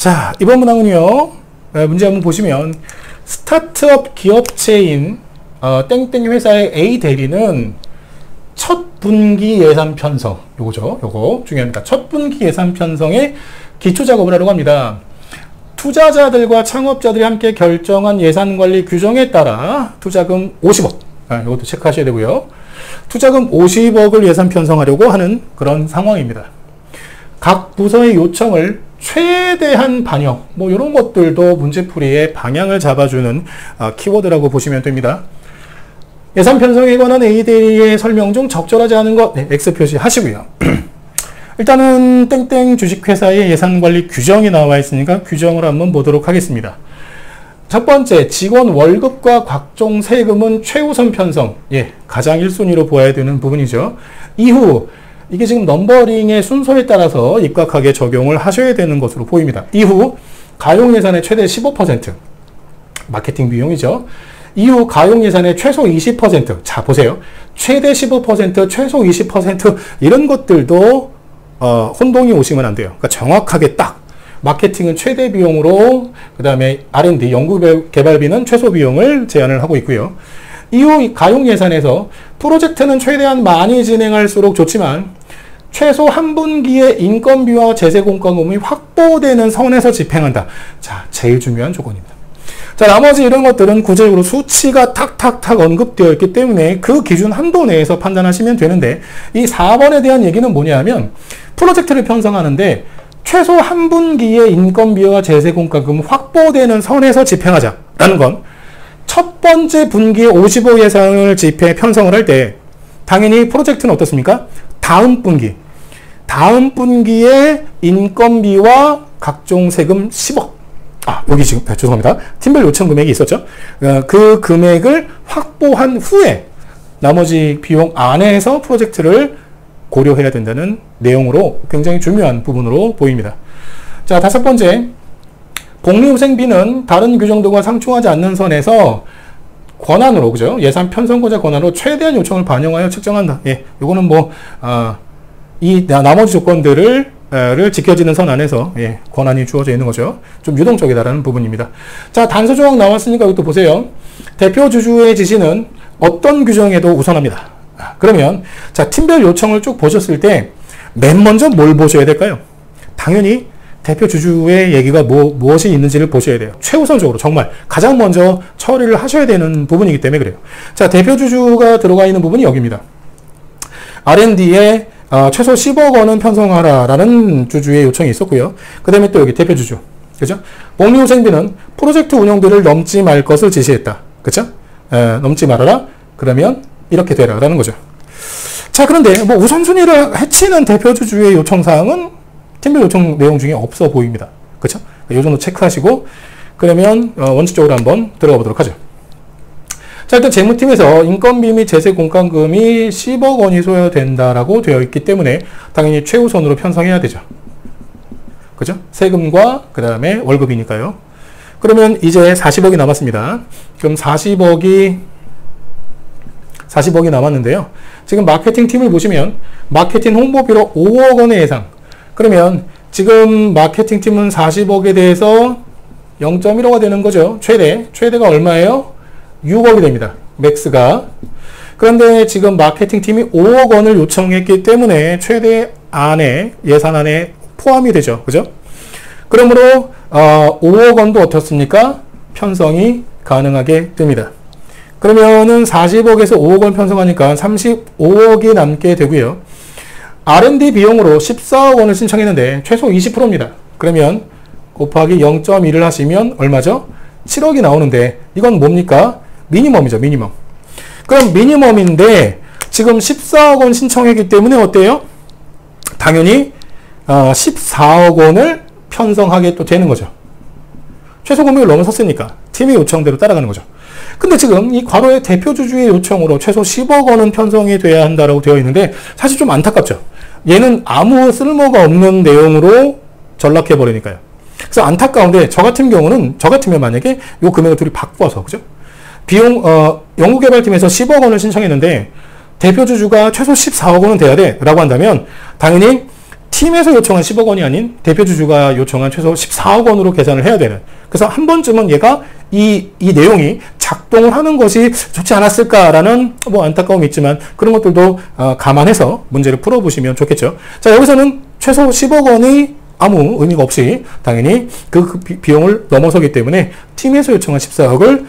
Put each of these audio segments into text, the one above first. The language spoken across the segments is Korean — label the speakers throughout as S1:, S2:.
S1: 자, 이번 문항은요, 문제 한번 보시면, 스타트업 기업체인, 땡땡 회사의 A 대리는 첫 분기 예산 편성, 요거죠. 요거 중요합니다. 첫 분기 예산 편성에 기초 작업을 하려고 합니다. 투자자들과 창업자들이 함께 결정한 예산관리 규정에 따라 투자금 50억. 이것도 체크하셔야 되고요. 투자금 50억을 예산 편성하려고 하는 그런 상황입니다. 각 부서의 요청을 최대한 반영, 뭐 이런 것들도 문제풀이의 방향을 잡아주는 키워드라고 보시면 됩니다. 예산 편성에 관한 A대리의 설명 중 적절하지 않은 것, 네, X 표시하시고요. 일단은 땡땡 주식회사의 예산관리 규정이 나와 있으니까 규정을 한번 보도록 하겠습니다. 첫 번째, 직원 월급과 각종 세금은 최우선 편성. 예, 가장 1순위로 보아야 되는 부분이죠. 이후, 이게 지금 넘버링의 순서에 따라서 입각하게 적용을 하셔야 되는 것으로 보입니다. 이후, 가용 예산의 최대 15%. 마케팅 비용이죠. 이후, 가용 예산의 최소 20%. 자, 보세요. 최대 15%, 최소 20% 이런 것들도 혼동이 오시면 안 돼요. 그러니까 정확하게 딱 마케팅은 최대 비용으로, 그 다음에 R&D, 연구개발비는 최소 비용을 제한을 하고 있고요. 이후 가용 예산에서 프로젝트는 최대한 많이 진행할수록 좋지만 최소 한 분기의 인건비와 제세 공과금이 확보되는 선에서 집행한다. 자, 제일 중요한 조건입니다. 자, 나머지 이런 것들은 구체적으로 수치가 탁탁탁 언급되어 있기 때문에 그 기준 한도 내에서 판단하시면 되는데, 이 4번에 대한 얘기는 뭐냐 하면 프로젝트를 편성하는데 최소 한 분기의 인건비와 제세 공과금 확보되는 선에서 집행하자라는 건 첫 번째 분기에 55 예산을 집행 편성을 할 때 당연히 프로젝트는 어떻습니까? 다음 분기에 인건비와 각종 세금 10억. 여기 지금 죄송합니다. 팀별 요청 금액이 있었죠. 그 금액을 확보한 후에 나머지 비용 안에서 프로젝트를 고려해야 된다는 내용으로 굉장히 중요한 부분으로 보입니다. 자, 다섯 번째, 복리후생비는 다른 규정들과 상충하지 않는 선에서 권한으로, 그죠? 예산 편성고자 권한으로 최대한 요청을 반영하여 측정한다. 예, 요거는 뭐, 이 나머지 조건들을 지켜지는 선 안에서, 예, 권한이 주어져 있는 거죠. 좀 유동적이다라는 부분입니다. 자, 단서 조항 나왔으니까 이것도 보세요. 대표 주주의 지시는 어떤 규정에도 우선합니다. 그러면, 자, 팀별 요청을 쭉 보셨을 때, 맨 먼저 뭘 보셔야 될까요? 당연히, 대표 주주의 얘기가 무엇이 있는지를 보셔야 돼요. 최우선적으로 정말 가장 먼저 처리를 하셔야 되는 부분이기 때문에 그래요. 자, 대표 주주가 들어가 있는 부분이 여기입니다. R&D에 최소 10억 원은 편성하라라는 주주의 요청이 있었고요. 그 다음에 또 여기 대표 주주. 그죠? 복리후생비는 프로젝트 운영비를 넘지 말 것을 지시했다. 그죠? 넘지 말아라. 그러면 이렇게 되라라는 거죠. 자, 그런데 뭐 우선순위를 해치는 대표 주주의 요청사항은 팀별 요청 내용 중에 없어 보입니다. 그렇죠? 이 정도 체크하시고 그러면 원칙적으로 한번 들어가 보도록 하죠. 자, 일단 재무팀에서 인건비 및 제세 공과금이 10억 원이 소요된다라고 되어 있기 때문에 당연히 최우선으로 편성해야 되죠. 그죠? 세금과 그 다음에 월급이니까요. 그러면 이제 40억이 남았습니다. 그럼 40억이 남았는데요. 지금 마케팅 팀을 보시면 마케팅 홍보비로 5억 원의 예상. 그러면 지금 마케팅 팀은 40억에 대해서 0.15가 되는 거죠. 최대가 얼마예요? 6억이 됩니다. 맥스가. 그런데 지금 마케팅 팀이 5억 원을 요청했기 때문에 최대 안에, 예산 안에 포함이 되죠. 그죠? 그러므로 5억 원도 어떻습니까? 편성이 가능하게 됩니다. 그러면은 40억에서 5억 원 편성하니까 35억이 남게 되고요. R&D 비용으로 14억 원을 신청했는데 최소 20%입니다. 그러면 곱하기 0.1을 하시면 얼마죠? 7억이 나오는데 이건 뭡니까? 미니멈이죠. 미니멈. 그럼 미니멈인데 지금 14억 원 신청했기 때문에 어때요? 당연히 14억 원을 편성하게 또 되는 거죠. 최소 금액을 넘어섰으니까 팀의 요청대로 따라가는 거죠. 근데 지금 이 괄호의 대표 주주의 요청으로 최소 10억 원은 편성이 돼야 한다라고 되어 있는데 사실 좀 안타깝죠. 얘는 아무 쓸모가 없는 내용으로 전락해 버리니까요. 그래서 안타까운데 저 같으면 만약에 요 금액을 둘이 바꿔서, 그죠? 비용 연구개발팀에서 10억 원을 신청했는데 대표 주주가 최소 14억 원은 돼야 돼 라고 한다면 당연히 팀에서 요청한 10억 원이 아닌 대표 주주가 요청한 최소 14억 원으로 계산을 해야 되는. 그래서 한 번쯤은 얘가 이 내용이 작동을 하는 것이 좋지 않았을까라는 뭐 안타까움이 있지만 그런 것들도 감안해서 문제를 풀어보시면 좋겠죠. 자, 여기서는 최소 10억 원이 아무 의미가 없이 당연히 그 비용을 넘어서기 때문에 팀에서 요청한 14억을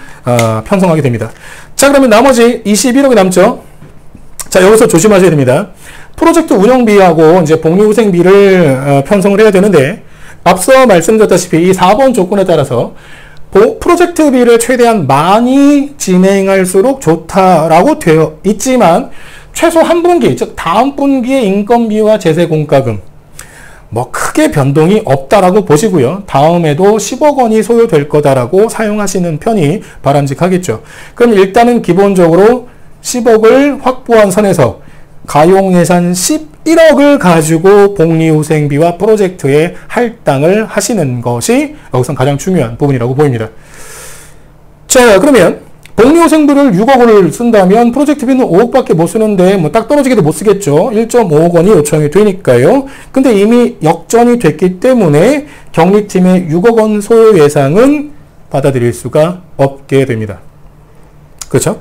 S1: 편성하게 됩니다. 자, 그러면 나머지 21억이 남죠. 자, 여기서 조심하셔야 됩니다. 프로젝트 운영비하고 이제 복리후생비를 편성을 해야 되는데 앞서 말씀드렸다시피 이 4번 조건에 따라서 프로젝트비를 최대한 많이 진행할수록 좋다라고 되어 있지만 최소 한 분기, 즉 다음 분기의 인건비와 제세공과금 뭐 크게 변동이 없다라고 보시고요. 다음에도 10억 원이 소요될 거다라고 사용하시는 편이 바람직하겠죠. 그럼 일단은 기본적으로 10억을 확보한 선에서 가용예산 11억을 가지고 복리후생비와 프로젝트에 할당을 하시는 것이 여기서 가장 중요한 부분이라고 보입니다. 자, 그러면 복리후생비를 6억 원을 쓴다면 프로젝트비는 5억밖에 못 쓰는데 뭐 딱 떨어지게도 못 쓰겠죠. 1.5억 원이 요청이 되니까요. 근데 이미 역전이 됐기 때문에 경리팀의 6억 원 소요 예상은 받아들일 수가 없게 됩니다. 그렇죠?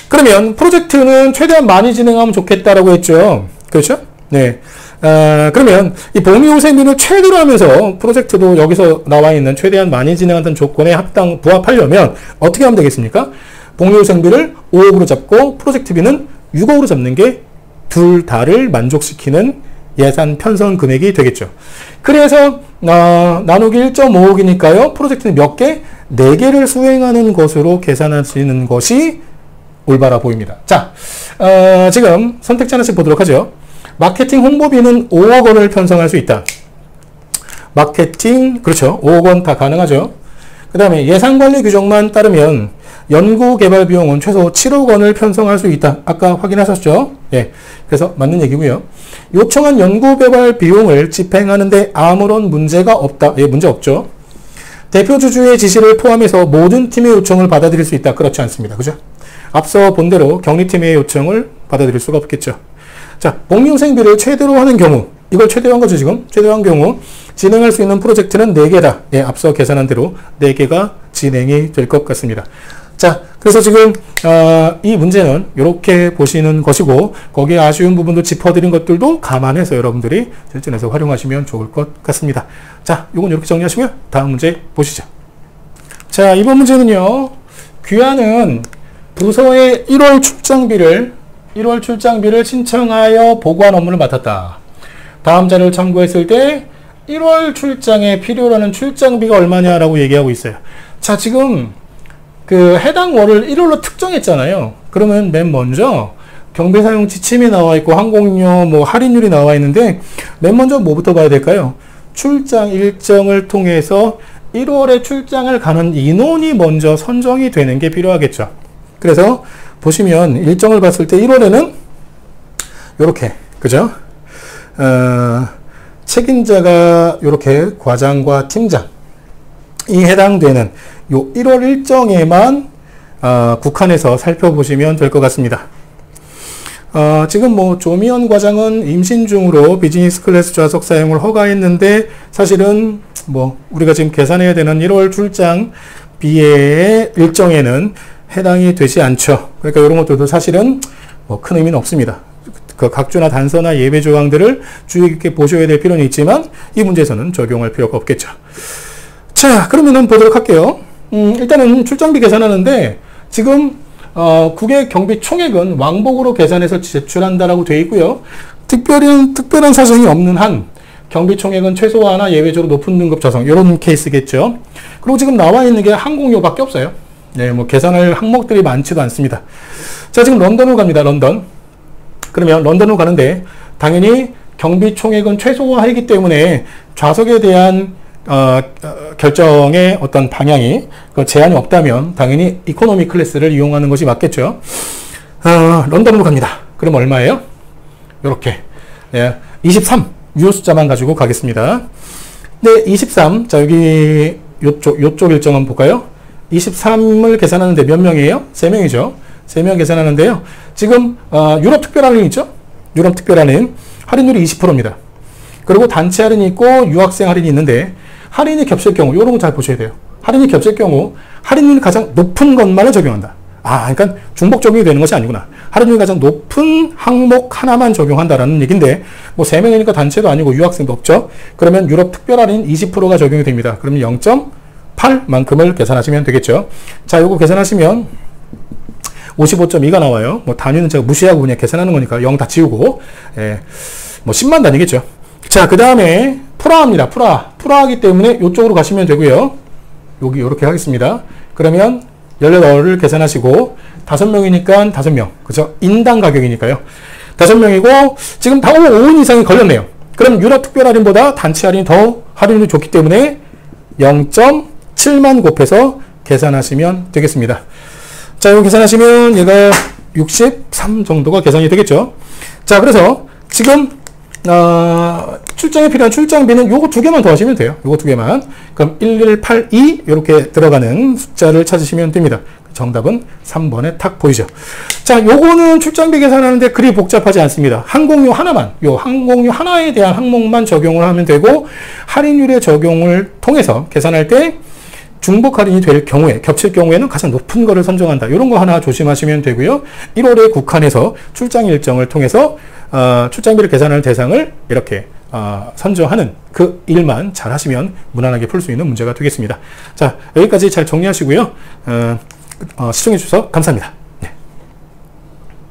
S1: 그러면 프로젝트는 최대한 많이 진행하면 좋겠다라고 했죠. 그렇죠? 네. 그러면 이 복리후생비를 최대로 하면서 프로젝트도 여기서 나와 있는 최대한 많이 진행하는 조건에 부합하려면 어떻게 하면 되겠습니까? 복리후생비를 5억으로 잡고 프로젝트비는 6억으로 잡는 게 둘 다를 만족시키는 예산 편성 금액이 되겠죠. 그래서 나누기 1.5억이니까요. 프로젝트는 몇 개? 4개를 수행하는 것으로 계산하시는 것이 올바라 보입니다. 자, 지금 선택지 하나씩 보도록 하죠. 마케팅 홍보비는 5억 원을 편성할 수 있다. 마케팅, 그렇죠. 5억 원 다 가능하죠. 그 다음에 예산관리 규정만 따르면 연구개발 비용은 최소 7억 원을 편성할 수 있다. 아까 확인하셨죠? 예. 그래서 맞는 얘기고요. 요청한 연구개발 비용을 집행하는데 아무런 문제가 없다. 예, 문제 없죠. 대표 주주의 지시를 포함해서 모든 팀의 요청을 받아들일 수 있다. 그렇지 않습니다. 그죠? 앞서 본 대로 경리팀의 요청을 받아들일 수가 없겠죠. 자, 복리후생비를 최대로 하는 경우, 이걸 최대로 한 거죠, 지금. 최대로 한 경우, 진행할 수 있는 프로젝트는 4개다. 예, 앞서 계산한 대로 4개가 진행이 될 것 같습니다. 자, 그래서 지금, 이 문제는 이렇게 보시는 것이고, 거기에 아쉬운 부분도 짚어드린 것들도 감안해서 여러분들이 실전에서 활용하시면 좋을 것 같습니다. 자, 이건 이렇게 정리하시고요. 다음 문제 보시죠. 자, 이번 문제는요, 귀하는 부서의 1월 출장비를 신청하여 보고한 업무를 맡았다. 다음 자료를 참고했을 때 1월 출장에 필요로 하는 출장비가 얼마냐라고 얘기하고 있어요. 자, 지금 그 해당 월을 1월로 특정했잖아요. 그러면 맨 먼저 경비 사용 지침이 나와 있고 항공료 뭐 할인율이 나와 있는데 맨 먼저 뭐부터 봐야 될까요? 출장 일정을 통해서 1월에 출장을 가는 인원이 먼저 선정이 되는 게 필요하겠죠. 그래서 보시면 일정을 봤을 때 1월에는 이렇게, 그죠? 책임자가 이렇게 과장과 팀장이 해당되는 요 1월 일정에만 국한해서 살펴보시면 될 것 같습니다. 지금 뭐 조미연 과장은 임신 중으로 비즈니스 클래스 좌석 사용을 허가했는데 사실은 뭐 우리가 지금 계산해야 되는 1월 출장비의 일정에는 해당이 되지 않죠. 그러니까 이런 것들도 사실은 뭐 큰 의미는 없습니다. 그 각주나 단서나 예외 조항들을 주의 깊게 보셔야 될 필요는 있지만 이 문제에서는 적용할 필요가 없겠죠. 자, 그러면 보도록 할게요. 일단은 출장비 계산하는데 지금 국외 경비 총액은 왕복으로 계산해서 제출한다라고 되어 있고요. 특별한 사정이 없는 한 경비 총액은 최소화나 예외적으로 높은 등급 좌석 이런 케이스겠죠. 그리고 지금 나와 있는 게 항공료밖에 없어요. 네, 뭐 계산할 항목들이 많지도 않습니다. 자, 지금 런던으로 갑니다. 런던. 그러면 런던으로 가는데 당연히 경비 총액은 최소화이기 때문에 좌석에 대한 결정의 어떤 방향이 제한이 없다면 당연히 이코노미 클래스를 이용하는 것이 맞겠죠. 런던으로 갑니다. 그럼 얼마예요? 이렇게 23 유효 숫자만 가지고 가겠습니다. 네, 23. 자, 여기 요쪽 일정은 볼까요? 23을 계산하는데 몇 명이에요? 3명이죠. 3명 계산하는데요. 지금 유럽 특별할인 있죠? 유럽 특별할인 할인율이 20%입니다. 그리고 단체 할인이 있고 유학생 할인이 있는데 할인이 겹칠 경우 이런 거 잘 보셔야 돼요. 할인이 겹칠 경우 할인율이 가장 높은 것만을 적용한다. 그러니까 중복 적용이 되는 것이 아니구나. 할인율이 가장 높은 항목 하나만 적용한다라는 얘기인데 뭐 3명이니까 단체도 아니고 유학생도 없죠. 그러면 유럽 특별 할인 20%가 적용이 됩니다. 그러면 0.8만큼을 계산하시면 되겠죠. 자, 요거 계산하시면 55.2가 나와요. 뭐 단위는 제가 무시하고 그냥 계산하는 거니까 0 다 지우고 뭐 10만 단위겠죠. 자, 그 다음에 프라하입니다. 프라하기 때문에 이쪽으로 가시면 되고요. 여기 이렇게 하겠습니다. 그러면 18을 계산하시고 5명이니까 5명. 그죠? 인당 가격이니까요. 5명이고 지금 다 5인 이상이 걸렸네요. 그럼 유럽 특별 할인보다 단체 할인이 더 할인율이 좋기 때문에 0.7만 곱해서 계산하시면 되겠습니다. 자, 이거 계산하시면 얘가 63 정도가 계산이 되겠죠. 자, 그래서 지금 출장에 필요한 출장비는 요거 2개만 더 하시면 돼요. 요거 2개만. 그럼 1182 이렇게 들어가는 숫자를 찾으시면 됩니다. 정답은 3번에 탁 보이죠. 자, 요거는 출장비 계산하는데 그리 복잡하지 않습니다. 항공료 하나만, 요 항공료 하나에 대한 항목만 적용을 하면 되고 할인율의 적용을 통해서 계산할 때 중복 할인이 될 경우에, 겹칠 경우에는 가장 높은 거를 선정한다. 이런 거 하나 조심하시면 되고요. 1월에 국한해서 출장 일정을 통해서 출장비를 계산하는 대상을 이렇게 선정하는 그 일만 잘 하시면 무난하게 풀 수 있는 문제가 되겠습니다. 자, 여기까지 잘 정리하시고요. 시청해 주셔서 감사합니다.